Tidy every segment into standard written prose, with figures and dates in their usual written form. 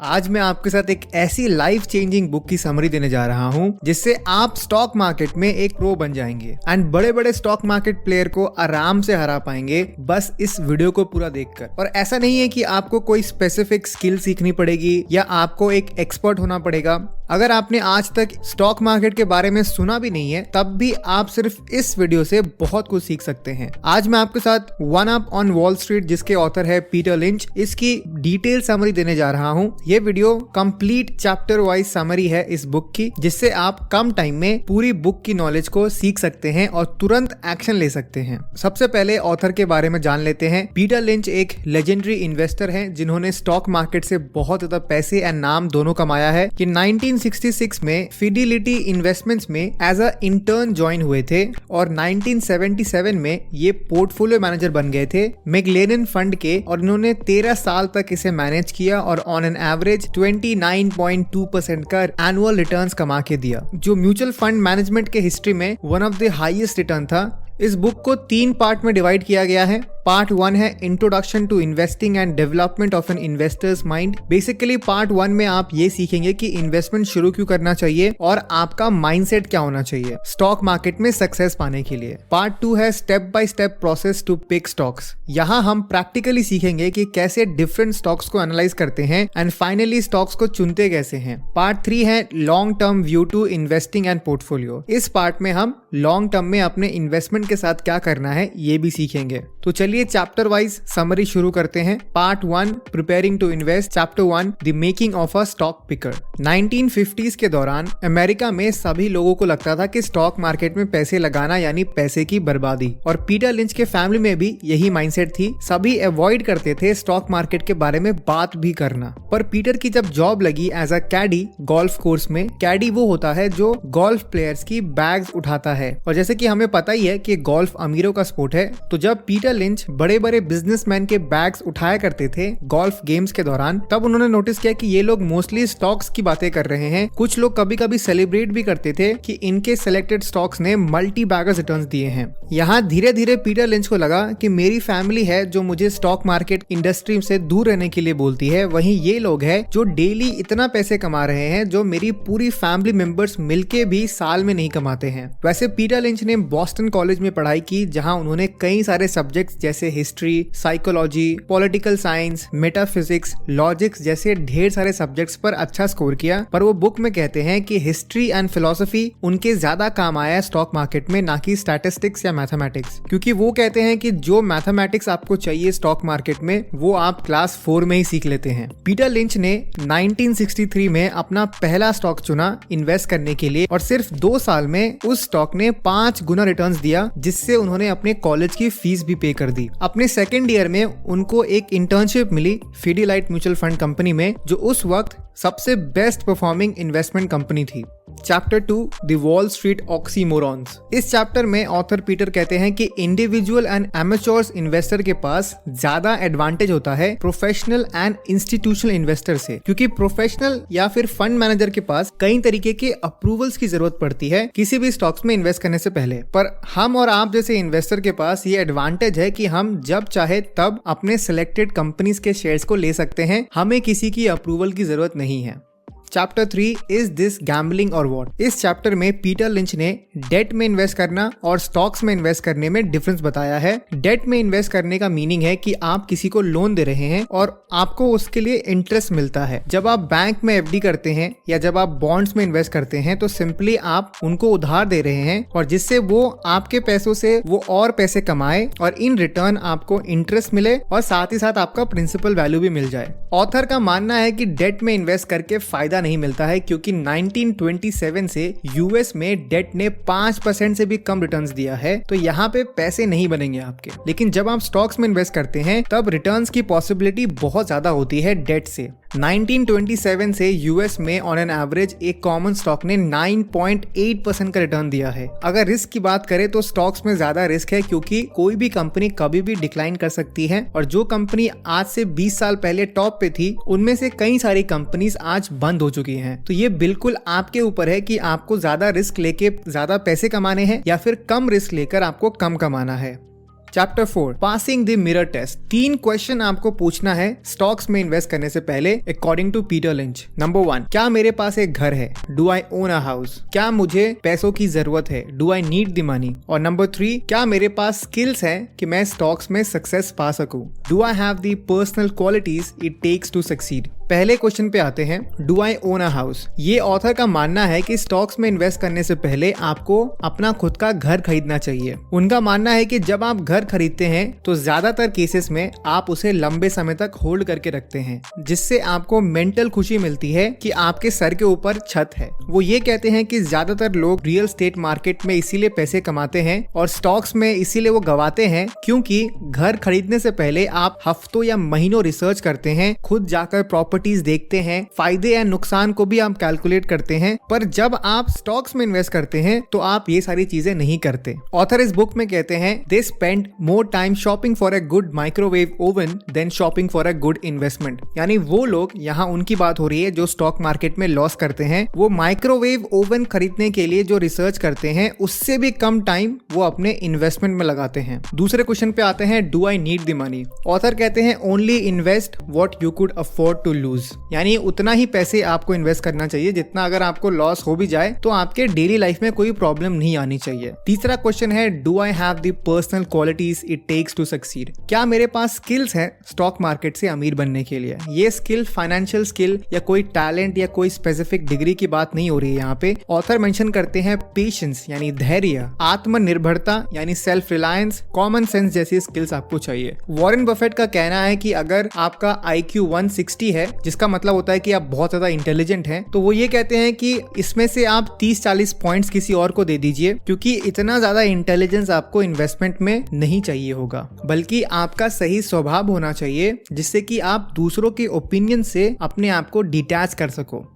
आज मैं आपके साथ एक ऐसी लाइफ चेंजिंग बुक की समरी देने जा रहा हूँ जिससे आप स्टॉक मार्केट में एक प्रो बन जाएंगे एंड बड़े बड़े स्टॉक मार्केट प्लेयर को आराम से हरा पाएंगे बस इस वीडियो को पूरा देखकर। और ऐसा नहीं है कि आपको कोई स्पेसिफिक स्किल सीखनी पड़ेगी या आपको एक एक्सपर्ट होना पड़ेगा। अगर आपने आज तक स्टॉक मार्केट के बारे में सुना भी नहीं है तब भी आप सिर्फ इस वीडियो से बहुत कुछ सीख सकते हैं। आज मैं आपके साथ one up on wall street, जिसके ऑथर है पीटर लिंच, इसकी डिटेल समरी देने जा रहा हूँ। ये video complete chapter wise summary है इस बुक की, जिससे आप कम टाइम में पूरी बुक की नॉलेज को सीख सकते हैं और तुरंत एक्शन ले सकते हैं। सबसे पहले ऑथर के बारे में जान लेते हैं। पीटर लिंच एक लेजेंडरी इन्वेस्टर हैं जिन्होंने स्टॉक मार्केट से बहुत ज्यादा पैसे एंड नाम दोनों कमाया है। कि 1966 में फिडिलिटी इन्वेस्टमेंट्स में एज अ इंटर्न ज्वाइन हुए थे और 1977 में ये पोर्टफोलियो मैनेजर बन गए थे मैगलेनन फंड के, और इन्होंने 13 साल तक इसे मैनेज किया और ऑन एन एवरेज 29.2% का एनुअल रिटर्न्स कमा के दिया, जो म्यूचुअल फंड मैनेजमेंट के हिस्ट्री में one of the highest return था। इस बुक को 3 पार्ट में डिवाइड किया गया है। पार्ट 1 है introduction to investing and development of an investor's mind. Basically part 1 में आप ये सीखेंगे कि इन्वेस्टमेंट शुरू क्यों करना चाहिए और आपका माइंडसेट क्या होना चाहिए स्टॉक मार्केट में सक्सेस पाने के लिए। पार्ट 2 है step by step process to pick stocks. यहाँ हम प्रैक्टिकली सीखेंगे कि कैसे डिफरेंट स्टॉक्स को एनालाइज करते हैं एंड फाइनली स्टॉक्स को चुनते कैसे हैं। पार्ट 3 है long term view to investing and portfolio. इस पार्ट में हम लॉन्ग टर्म में अपने इन्वेस्टमेंट के साथ क्या करना है ये भी सीखेंगे। तो चलिए चैप्टर वाइज समरी शुरू करते हैं। Part 1 preparing to invest. Chapter 1 the making of a stock picker. 1950s के दौरान अमेरिका में सभी लोगों को लगता था कि स्टॉक मार्केट में पैसे लगाना यानी पैसे की बर्बादी, और पीटर लिंच के फैमिली में भी यही माइंडसेट थी। सभी अवॉइड करते थे स्टॉक मार्केट के बारे में बात भी करना। पर पीटर की जब जॉब लगी as a caddie golf course में, कैडी वो होता है जो गोल्फ प्लेयर्स की बैग्स उठाता है, और जैसे कि हमें पता ही है कि गोल्फ अमीरों का स्पोर्ट है, तो जब पीटर लिंच बड़े बड़े बिजनेसमैन के बैग्स उठाया करते थे गोल्फ गेम्स के दौरान, तब उन्होंने नोटिस किया कि ये लोग मोस्टली स्टॉक्स की बातें कर रहे हैं। कुछ लोग कभी कभी सेलिब्रेट भी करते थे कि इनके सिलेक्टेड स्टॉक्स ने मल्टी बैगर्स रिटर्न्स दिए हैं। यहाँ धीरे धीरे पीटर लिंच को लगा कि मेरी फैमिली है जो मुझे स्टॉक मार्केट इंडस्ट्री से दूर रहने के लिए बोलती है, वहीं ये लोग हैं जो डेली इतना पैसे कमा रहे हैं जो मेरी पूरी फैमिली मेंबर्स मिलके भी साल में नहीं कमाते हैं। वैसे पीटर लिंच ने बॉस्टन कॉलेज में पढ़ाई की, जहां उन्होंने कई सारे सब्जेक्ट्स जैसे history, psychology, political science, metaphysics, logics जैसे ढेर सारे सब्जेक्ट्स पर अच्छा स्कोर किया। पर वो बुक में कहते हैं कि हिस्ट्री एंड फिलोसफी उनके ज्यादा काम आया स्टॉक मार्केट में, ना कि स्टैटिस्टिक्स या मैथमेटिक्स, क्योंकि वो कहते हैं कि जो मैथमेटिक्स आपको चाहिए स्टॉक मार्केट में वो आप क्लास 4 में ही सीख लेते हैं। पीटर लिंच ने 1963 में अपना पहला स्टॉक चुना इन्वेस्ट करने के लिए, और सिर्फ 2 साल में उस स्टॉक ने 5 गुना रिटर्न्स दिया, जिससे उन्होंने अपने कॉलेज की फीस भी पे कर दी। अपने सेकेंड ईयर में उनको एक इंटर्नशिप मिली फिडिलाइट म्यूचुअल फंड कंपनी में, जो उस वक्त सबसे बेस्ट परफॉर्मिंग इन्वेस्टमेंट कंपनी थी। Chapter 2 the Wall Street oxymorons. इस चैप्टर में ऑथर पीटर कहते हैं कि इंडिविजुअल एंड एमेच्योर इन्वेस्टर के पास ज्यादा एडवांटेज होता है प्रोफेशनल एंड इंस्टीट्यूशनल इन्वेस्टर से, क्योंकि प्रोफेशनल या फिर फंड मैनेजर के पास कई तरीके के अप्रूवल्स की जरूरत पड़ती है किसी भी स्टॉक्स में इन्वेस्ट करने से पहले। पर हम और आप जैसे इन्वेस्टर के पास ये एडवांटेज है कि हम जब चाहे तब अपने सिलेक्टेड कंपनीज के शेयर्स को ले सकते हैं, हमें किसी की अप्रूवल की जरूरत नहीं है। चैप्टर 3 इज दिस गैम्बलिंग और व्हाट। इस चैप्टर में पीटर लिंच ने डेट में इन्वेस्ट करना और स्टॉक्स में इन्वेस्ट करने में डिफरेंस बताया है। डेट में इन्वेस्ट करने का मीनिंग है कि आप किसी को लोन दे रहे हैं और आपको उसके लिए इंटरेस्ट मिलता है। जब आप बैंक में एफडी करते हैं या जब आप बॉन्ड्स में इन्वेस्ट करते हैं तो सिंपली आप उनको उधार दे रहे हैं, और जिससे वो आपके पैसों से वो और पैसे कमाए और इन रिटर्न आपको इंटरेस्ट मिले और साथ ही साथ आपका प्रिंसिपल वैल्यू भी मिल जाए। ऑथर का मानना है कि डेट में इन्वेस्ट करके फायदा नहीं मिलता है, क्योंकि 1927 से यूएस में डेट ने 5% से भी कम रिटर्न्स दिया है, तो यहाँ पे पैसे नहीं बनेंगे आपके। लेकिन जब आप स्टॉक्स में इन्वेस्ट करते हैं तब रिटर्न्स की पॉसिबिलिटी बहुत ज्यादा होती है डेट से। 1927 से यूएस में ऑन एन एवरेज एक कॉमन स्टॉक ने 9.8% का रिटर्न दिया है। अगर रिस्क की बात करें तो स्टॉक्स में ज्यादा रिस्क है, क्योंकि कोई भी कंपनी कभी भी डिक्लाइन कर सकती है, और जो कंपनी आज से 20 साल पहले टॉप पे थी उनमें से कई सारी कंपनीज आज बंद हो चुकी हैं। तो ये बिल्कुल आपके ऊपर है कि आपको ज्यादा रिस्क लेके ज्यादा पैसे कमाने हैं या फिर कम रिस्क लेकर आपको कम कमाना है। Chapter 4 passing the mirror test. 3 question आपको पूछना है स्टॉक्स में इन्वेस्ट करने से पहले according to Peter Lynch. Number 1, क्या मेरे पास एक घर है? Do I own a house? क्या मुझे पैसों की जरूरत है? Do I need the money? और नंबर 3, क्या मेरे पास स्किल्स है कि मैं स्टॉक्स में सक्सेस पा सकूं? Do I have the personal qualities it takes to succeed? पहले क्वेश्चन पे आते हैं, do I own a house. ये ऑथर का मानना है कि स्टॉक्स में इन्वेस्ट करने से पहले आपको अपना खुद का घर खरीदना चाहिए। उनका मानना है कि जब आप घर खरीदते हैं तो ज्यादातर केसेस में आप उसे लंबे समय तक होल्ड करके रखते हैं, जिससे आपको मेंटल खुशी मिलती है कि आपके सर के ऊपर छत है। वो ये कहते हैं कि ज्यादातर लोग रियल स्टेट मार्केट में इसीलिए पैसे कमाते हैं और स्टॉक्स में इसीलिए वो गवाते हैं क्योंकि घर खरीदने से पहले आप हफ्तों या महीनों रिसर्च करते हैं, खुद जाकर प्रॉपर्टीज देखते हैं, फायदे या नुकसान को भी आप कैलकुलेट करते हैं। पर जब आप स्टॉक्स में इन्वेस्ट करते हैं तो आप ये सारी चीजें नहीं करते। ऑथर इस बुक में कहते हैं, they spend more time shopping for a good microwave oven than shopping for a good investment. यानी वो लोग, यहाँ उनकी बात हो रही है जो स्टॉक मार्केट में लॉस करते हैं, वो माइक्रोवेव ओवन खरीदने के लिए जो रिसर्च करते हैं उससे भी कम टाइम वो अपने इन्वेस्टमेंट में लगाते हैं। दूसरे क्वेश्चन पे आते हैं, do I need the money? Author कहते हैं, only invest what you could afford to lose. यानी उतना ही पैसे आपको इन्वेस्ट करना चाहिए जितना अगर आपको लॉस हो भी जाए तो आपके डेली लाइफ में कोई प्रॉब्लम नहीं आनी चाहिए। तीसरा क्वेश्चन है, do I have the personal qualities it takes to succeed? क्या मेरे पास स्किल्स है स्टॉक मार्केट से अमीर बनने के लिए? ये स्किल फाइनेंशियल स्किल या कोई टैलेंट या कोई स्पेसिफिक डिग्री की बात नहीं हो रही है। यहाँ पे ऑथर मेंशन करते हैं पेशेंस यानी धैर्य, आत्मनिर्भरता यानी सेल्फ रिलायंस, कॉमन सेंस जैसी स्किल्स आपको चाहिए। वॉरेन बफेट का कहना है कि अगर आपका IQ 160 है, जिसका मतलब होता है कि आप बहुत ज्यादा इंटेलिजेंट हैं, तो वो ये कहते हैं कि इसमें से आप 30-40 पॉइंट्स किसी और को दे दीजिए, क्योंकि इतना ज्यादा इंटेलिजेंस आपको इन्वेस्टमेंट में नहीं चाहिए होगा, बल्कि आपका सही स्वभाव होना चाहिए जिससे कि आप दूसरों के ओपिनियन से अपने आप को डिटैच कर सको।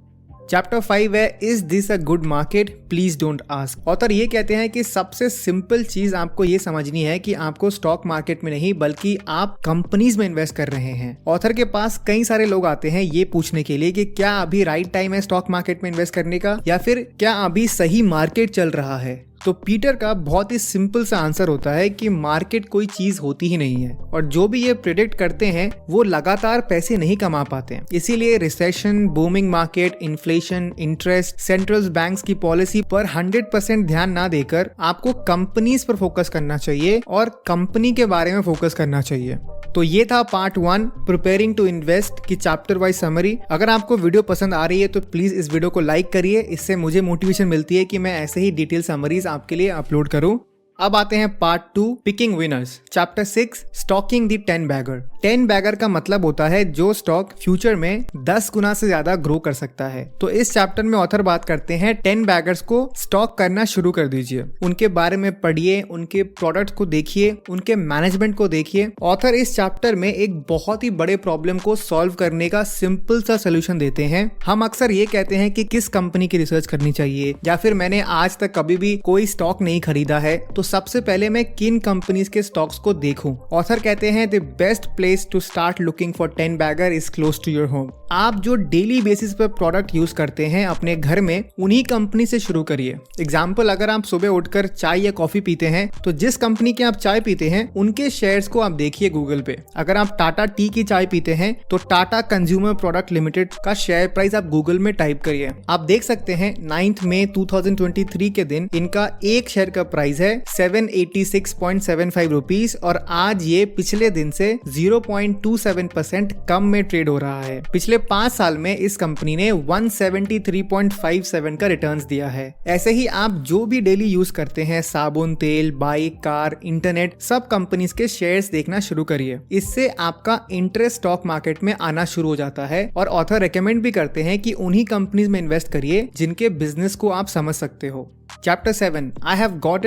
चैप्टर 5 है, is this a good market? Please don't ask. Author ये कहते हैं कि सबसे सिंपल चीज आपको ये समझनी है कि आपको स्टॉक मार्केट में नहीं बल्कि आप कंपनीज में इन्वेस्ट कर रहे हैं। ऑथर के पास कई सारे लोग आते हैं ये पूछने के लिए कि क्या अभी राइट टाइम है स्टॉक मार्केट में इन्वेस्ट करने का, या फिर क्या अभी सही मार्केट चल रहा है? तो पीटर का बहुत ही सिंपल सा आंसर होता है कि मार्केट कोई चीज होती ही नहीं है और जो भी ये प्रिडिक्ट करते हैं वो लगातार पैसे नहीं कमा पाते हैं। इसीलिए recession, booming market, inflation, interest, central banks की पॉलिसी पर 100% ध्यान ना देकर आपको कंपनीज पर फोकस करना चाहिए और कंपनी के बारे में फोकस करना चाहिए। तो ये था पार्ट 1 प्रिपेयरिंग टू इन्वेस्ट की चैप्टर वाइज समरी। अगर आपको वीडियो पसंद आ रही है तो प्लीज इस वीडियो को लाइक करिए, इससे मुझे मोटिवेशन मिलती है कि मैं ऐसे ही डिटेल समरीज आपके लिए अपलोड करूं। अब आते हैं part 2 picking winners. Chapter 6 stalking the 10 bagger. 10 bagger का मतलब होता है जो स्टॉक फ्यूचर में 10 गुना से ज्यादा ग्रो कर सकता है। तो इस चैप्टर में ऑथर बात करते हैं 10 बैगर्स को स्टॉक करना शुरू कर दीजिए, उनके बारे में पढ़िए, उनके प्रोडक्ट को देखिए, उनके मैनेजमेंट को देखिए। ऑथर इस चैप्टर में एक बहुत ही बड़े प्रॉब्लम को सॉल्व करने का सिंपल सा सोल्यूशन देते हैं। हम अक्सर ये कहते हैं कि किस कंपनी की रिसर्च करनी चाहिए, या फिर मैंने आज तक कभी भी कोई स्टॉक नहीं खरीदा है तो सबसे पहले मैं किन कंपनीज के स्टॉक्स को देखूं। ऑथर कहते हैं the best place to start looking for 10 bagger is close to your home. आप जो डेली बेसिस पर प्रोडक्ट यूज करते हैं अपने घर में, उन्हीं कंपनी से शुरू करिए। एग्जाम्पल, अगर आप सुबह उठकर चाय या कॉफी पीते हैं तो जिस कंपनी के आप चाय पीते हैं उनके शेयर्स को आप देखिए गूगल पे। अगर आप टाटा टी की चाय पीते हैं तो टाटा कंज्यूमर प्रोडक्ट लिमिटेड का शेयर प्राइस आप गूगल में टाइप करिए। आप देख सकते हैं 9 मई 2023 के दिन इनका एक शेयर का प्राइस है 786.75 रुपीज और आज ये पिछले दिन से 0.27% कम में ट्रेड हो रहा है। पिछले 5 साल में इस कंपनी ने 173.57 का रिटर्न्स दिया है। ऐसे ही आप जो भी डेली यूज करते हैं, साबुन, तेल, बाइक, कार, इंटरनेट, सब कंपनीज के शेयर्स देखना शुरू करिए। इससे आपका इंटरेस्ट स्टॉक मार्केट में आना शुरू हो जाता है और ऑथर रेकमेंड भी करते हैं कि उन्हीं कंपनीज में इन्वेस्ट करिए जिनके बिजनेस को आप समझ सकते हो। Chapter 7 I have got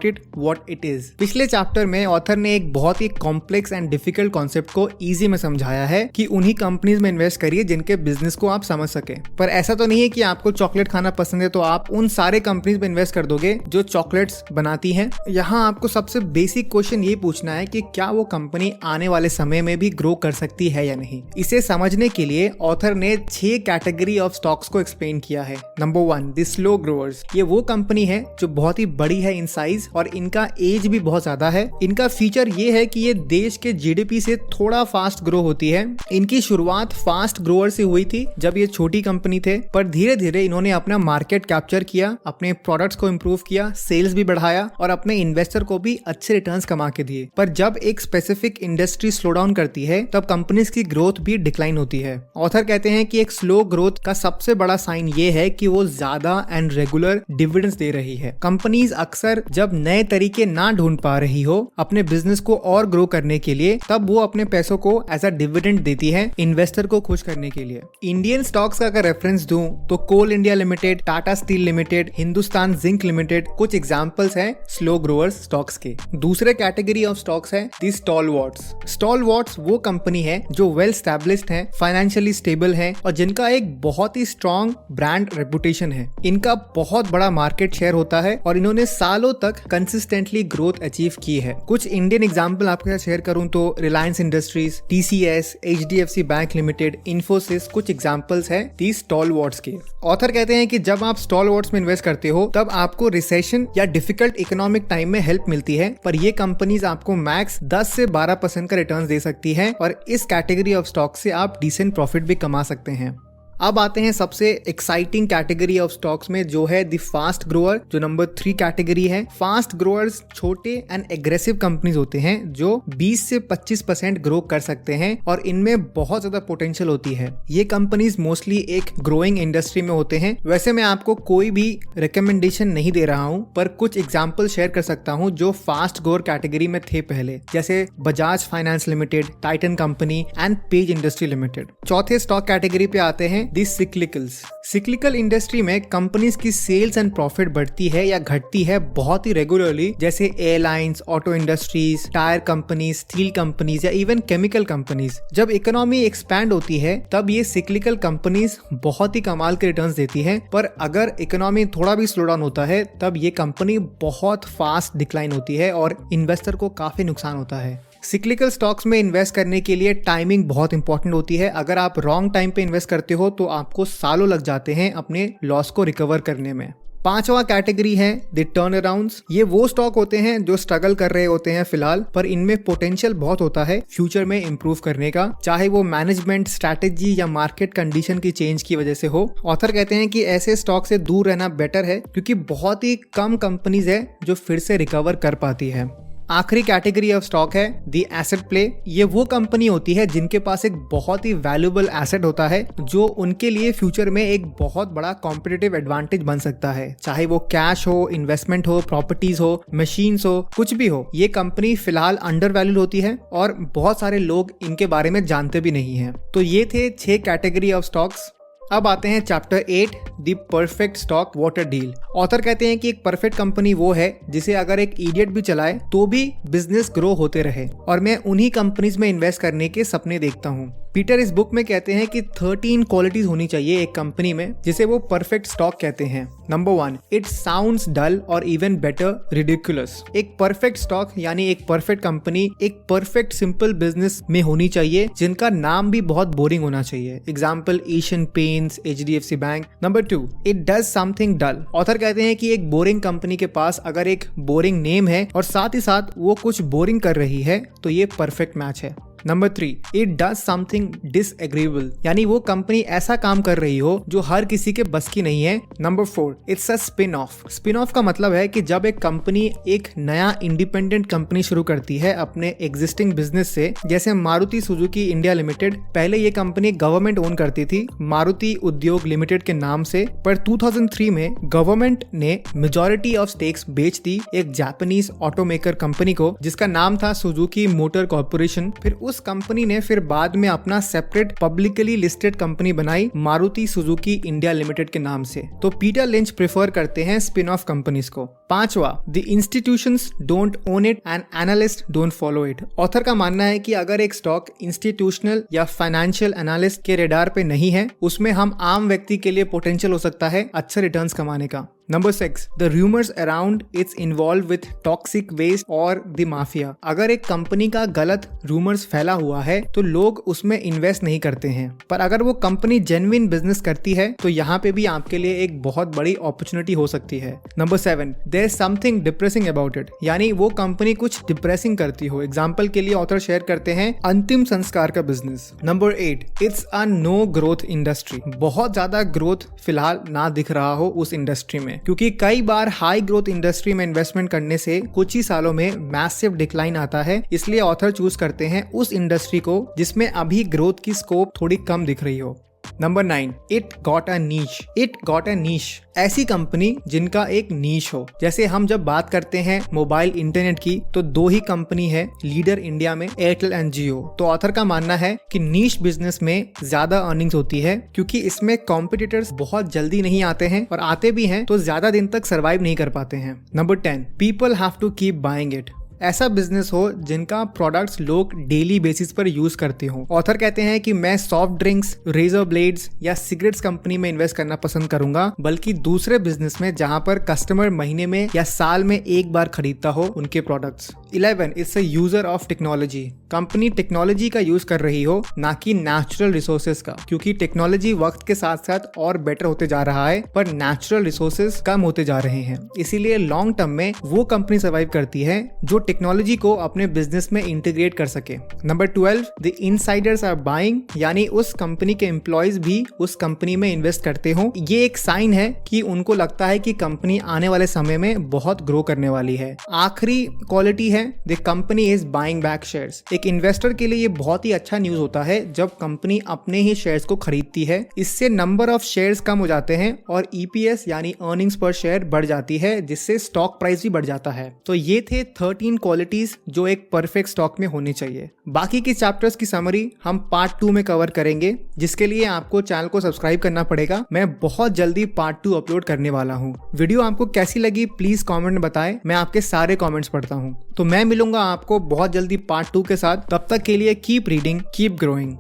it what it is. पिछले चैप्टर में ऑथर ने एक बहुत ही कॉम्प्लेक्स एंड डिफिकल्ट कॉन्सेप्ट को इजी में समझाया है कि उन्हीं कंपनीज में इन्वेस्ट करिए जिनके बिजनेस को आप समझ सके। पर ऐसा तो नहीं है कि आपको चॉकलेट खाना पसंद है तो आप उन सारे कंपनीज में इन्वेस्ट कर दोगे जो चॉकलेट्स बनाती हैं। यहाँ आपको सबसे बेसिक क्वेश्चन ये पूछना है कि क्या वो कंपनी आने वाले समय में भी ग्रो कर सकती है या नहीं। इसे समझने के लिए ऑथर ने 6 कैटेगरी ऑफ स्टॉक्स को एक्सप्लेन किया है। Number 1 the slow growers. ये वो कंपनी है जो बहुत ही बड़ी है इन साइज और इनका एज भी बहुत ज्यादा है। इनका फीचर ये है कि ये देश के जीडीपी से थोड़ा फास्ट ग्रो होती है। इनकी शुरुआत फास्ट ग्रोअर से हुई थी जब ये छोटी कंपनी थे, पर धीरे धीरे इन्होंने अपना मार्केट कैप्चर किया, अपने प्रोडक्ट्स को इम्प्रूव किया, सेल्स भी बढ़ाया और अपने इन्वेस्टर को भी अच्छे रिटर्न्स कमा के दिए। पर जब एक स्पेसिफिक इंडस्ट्री स्लो डाउन करती है तब कंपनीज की ग्रोथ भी डिक्लाइन होती है। ऑथर कहते हैं कि एक स्लो ग्रोथ का सबसे बड़ा साइन ये है कि वो ज्यादा एंड रेगुलर डिविडेंड्स दे रही है। कंपनीज अक्सर जब नए तरीके ना ढूंढ पा रही हो अपने बिजनेस को और ग्रो करने के लिए, तब वो अपने पैसों को एज अ डिविडेंड देती है इन्वेस्टर को खुश करने के लिए। इंडियन स्टॉक्स का अगर रेफरेंस दूं तो Coal India Limited, Tata steel limited, Hindustan zinc limited कुछ एग्जांपल्स हैं स्लो ग्रोअर्स स्टॉक्स के। दूसरे कैटेगरी ऑफ स्टॉक्स है दी स्टॉलवर्ट्स। स्टॉलवर्ट्स वो कंपनी है जो वेल एस्टैब्लिश्ड है, फाइनेंशियली स्टेबल है और जिनका एक बहुत ही स्ट्रॉन्ग ब्रांड रेपुटेशन है। इनका बहुत बड़ा मार्केट शेयर होता है और इन्होंने सालों तक कंसिस्टेंटली ग्रोथ अचीव की है। कुछ इंडियन एग्जांपल आपके साथ शेयर करूं तो Reliance industries, TCS, HDFC bank limited, Infosys कुछ एग्जांपल्स हैं दी स्टॉलवर्ट्स के। ऑथर कहते हैं कि जब आप स्टॉलवर्ट्स में इन्वेस्ट करते हो तब आपको रिसेशन या डिफिकल्ट इकोनॉमिक टाइम में हेल्प मिलती है, पर ये कंपनीज आपको मैक्स 10 से 12% का रिटर्न दे सकती है और इस कैटेगरी ऑफ स्टॉक से आप डिसेंट प्रॉफिट भी कमा सकते हैं। अब आते हैं सबसे एक्साइटिंग कैटेगरी ऑफ स्टॉक्स में जो है द फास्ट ग्रोअर, जो नंबर 3 कैटेगरी है। फास्ट ग्रोअर्स छोटे एंड एग्रेसिव कंपनीज होते हैं जो 20 से 25% ग्रो कर सकते हैं और इनमें बहुत ज्यादा पोटेंशियल होती है। ये कंपनीज मोस्टली एक ग्रोइंग इंडस्ट्री में होते हैं। वैसे मैं आपको कोई भी रिकमेंडेशन नहीं दे रहा हूँ, पर कुछ एग्जाम्पल शेयर कर सकता हूँ जो फास्ट ग्रोअर कैटेगरी में थे पहले, जैसे Bajaj finance limited, Titan company and page industry limited. चौथे स्टॉक कैटेगरी पे आते हैं दी सिक्लिकल्स। सिक्लिकल इंडस्ट्री में कंपनीज की सेल्स एंड प्रॉफिट बढ़ती है या घटती है बहुत ही रेगुलरली, जैसे airlines, auto industries, tyre companies, steel companies या इवन केमिकल कंपनीज। जब इकोनॉमी एक्सपैंड होती है तब ये सिक्लिकल कंपनीज बहुत ही कमाल के रिटर्न्स देती है, पर अगर इकोनॉमी थोड़ा भी स्लो डाउन होता है तब ये कंपनी बहुत फास्ट डिक्लाइन होती है और इन्वेस्टर को काफी नुकसान होता है। सिक्लिकल स्टॉक्स में इन्वेस्ट करने के लिए टाइमिंग बहुत इंपॉर्टेंट होती है। अगर आप रॉन्ग टाइम पे इन्वेस्ट करते हो तो आपको सालों लग जाते हैं अपने लॉस को रिकवर करने में। पांचवा कैटेगरी है द टर्न अराउंड्स। ये वो स्टॉक होते हैं जो स्ट्रगल कर रहे होते हैं फिलहाल, पर इनमें पोटेंशियल बहुत होता है फ्यूचर में इंप्रूव करने का, चाहे वो मैनेजमेंट, स्ट्रैटेजी या मार्केट कंडीशन की चेंज की वजह से हो। ऑथर कहते हैं कि ऐसे स्टॉक से दूर रहना बेटर है क्योंकि बहुत ही कम कंपनीज है जो फिर से रिकवर कर पाती है। आखिरी कैटेगरी ऑफ स्टॉक है दी एसेट प्ले। ये वो कंपनी होती है जिनके पास एक बहुत ही वैल्यूएबल एसेट होता है जो उनके लिए फ्यूचर में एक बहुत बड़ा कॉम्पिटिटिव एडवांटेज बन सकता है, चाहे वो कैश हो, इन्वेस्टमेंट हो, प्रॉपर्टीज हो, मशीन्स हो, कुछ भी हो। ये कंपनी फिलहाल अंडर वैल्यूड होती है और बहुत सारे लोग इनके बारे में जानते भी नहीं है। तो ये थे 6 कैटेगरी ऑफ स्टॉक्स। अब आते हैं chapter 8 the perfect stock water deal. Author कहते हैं कि एक परफेक्ट कंपनी वो है जिसे अगर एक इडियट भी चलाए तो भी बिजनेस ग्रो होते रहे, और मैं उन्हीं कंपनीज में इन्वेस्ट करने के सपने देखता हूँ। पीटर इस बुक में कहते हैं कि 13 क्वालिटीज होनी चाहिए एक कंपनी में जिसे वो परफेक्ट स्टॉक कहते हैं। नंबर 1, इट साउंड्स डल और इवन बेटर रिडिकुलस। एक परफेक्ट स्टॉक यानी एक परफेक्ट कंपनी एक परफेक्ट सिंपल बिजनेस में होनी चाहिए जिनका नाम भी बहुत बोरिंग होना चाहिए। Example Asian Paints, HDFC bank. Number 2, it does something dull. Author कहते हैं कि एक बोरिंग कंपनी के पास अगर एक बोरिंग नेम है और साथ ही साथ वो कुछ बोरिंग कर रही है तो ये परफेक्ट मैच है। Number 3, it does something disagreeable, यानी वो कंपनी ऐसा काम कर रही हो जो हर किसी के बस की नहीं है। Number 4, it's a spin off. Spin off का मतलब है कि जब एक कंपनी एक नया इंडिपेंडेंट कंपनी शुरू करती है अपने एग्जिस्टिंग बिजनेस से, जैसे मारुति सुजुकी इंडिया लिमिटेड। पहले ये कंपनी गवर्नमेंट ओन करती थी मारुति उद्योग लिमिटेड के नाम से, पर 2003 में गवर्नमेंट ने मेजॉरिटी ऑफ स्टेक्स बेच दी एक जापानीज ऑटोमेकर कंपनी को जिसका नाम था सुजुकी मोटर कॉर्पोरेशन। फिर उस कंपनी ने फिर बाद में अपना सेपरेट पब्लिकली लिस्टेड कंपनी बनाई मारुति सुजुकी इंडिया लिमिटेड के नाम से। तो पीटर लिंच प्रेफर करते हैं स्पिन ऑफ कंपनीज को। 5वां, the institutions don't own it and analyst don't follow it. Author का मानना है कि अगर एक स्टॉक इंस्टीट्यूशनल या फाइनेंशियल एनालिस्ट के रेडार पे नहीं है, उसमें हम आम व्यक्ति के लिए पोटेंशियल हो सकता है अच्छे रिटर्न्स कमाने का। Number 6, the rumours around it's involve with toxic waste और द माफिया। अगर एक कंपनी का गलत रूमर्स फैला हुआ है तो लोग उसमें इन्वेस्ट नहीं करते हैं, पर अगर वो कंपनी जेन्युइन बिजनेस करती है तो यहाँ पे भी आपके लिए एक बहुत बड़ी अपॉर्चुनिटी हो सकती है। Number 7, there is something depressing about it, यानी वो कंपनी कुछ डिप्रेसिंग करती हो। एग्जाम्पल के लिए ऑथर शेयर करते हैं अंतिम संस्कार का business. Number 8, it's a no growth industry, बहुत ज्यादा ग्रोथ फिलहाल ना दिख रहा हो उस इंडस्ट्री में, क्योंकि कई बार हाई ग्रोथ इंडस्ट्री में इन्वेस्टमेंट करने से कुछ ही सालों में मैसिव डिक्लाइन आता है। इसलिए ऑथर चूज करते हैं उस इंडस्ट्री को जिसमें अभी ग्रोथ की स्कोप थोड़ी कम दिख रही हो। Number 9, it got a niche. It got a niche, ऐसी कंपनी जिनका एक नीश हो। जैसे हम जब बात करते हैं मोबाइल इंटरनेट की तो 2 ही कंपनी है लीडर इंडिया में, एयरटेल एंड जियो। तो ऑथर का मानना है कि नीश बिजनेस में ज्यादा अर्निंग्स होती है, क्योंकि इसमें कॉम्पिटिटर्स बहुत जल्दी नहीं आते हैं, और आते भी हैं तो ज्यादा दिन तक सर्वाइव नहीं कर पाते हैं। Number 10, people have to keep buying it, ऐसा बिजनेस हो जिनका प्रोडक्ट्स लोग डेली बेसिस पर यूज करते हो। ऑथर कहते हैं कि मैं सॉफ्ट ड्रिंक्स, रेजर ब्लेड्स या सिगरेट्स कंपनी में इन्वेस्ट करना पसंद करूंगा, बल्कि दूसरे बिजनेस में जहां पर कस्टमर महीने में या साल में एक बार खरीदता हो उनके products. 11, it's a user of technology, company technology का यूज कर रही हो ना कि नेचुरल रिसोर्सेज का, क्योंकि टेक्नोलॉजी वक्त के साथ साथ और बेटर होते जा रहा है पर नेचुरल रिसोर्सेज कम होते जा रहे हैं। इसीलिए लॉन्ग टर्म में वो कंपनी सर्वाइव करती है जो टेक्नोलॉजी को अपने बिजनेस में इंटीग्रेट कर सके। Number 12, the insiders are buying, यानी उस कंपनी के एम्प्लॉयज भी उस कंपनी में इन्वेस्ट करते हो। ये एक साइन है कि उनको लगता है कि कंपनी आने वाले समय में बहुत ग्रो करने वाली है। आखिरी क्वालिटी है the company is buying back shares. एक इन्वेस्टर के लिए ये बहुत ही अच्छा न्यूज होता है जब कंपनी अपने ही शेयर्स को खरीदती है। इससे नंबर ऑफ शेयर्स कम हो जाते हैं और ईपीएस यानी अर्निंग्स पर शेयर बढ़ जाती है, जिससे स्टॉक प्राइस भी बढ़ जाता है। तो ये थे 13 क्वालिटीज जो एक परफेक्ट स्टॉक में होनी चाहिए। बाकी के चैप्टर्स की समरी हम पार्ट 2 में कवर करेंगे, जिसके लिए आपको चैनल को सब्सक्राइब करना पड़ेगा। मैं बहुत जल्दी पार्ट 2 अपलोड करने वाला हूँ। वीडियो आपको कैसी लगी प्लीज कमेंट में बताएं, मैं आपके सारे कमेंट्स पढ़ता हूँ। तो मैं मिलूंगा आपको बहुत जल्दी पार्ट 2 के साथ। तब तक के लिए कीप रीडिंग, कीप ग्रोइंग।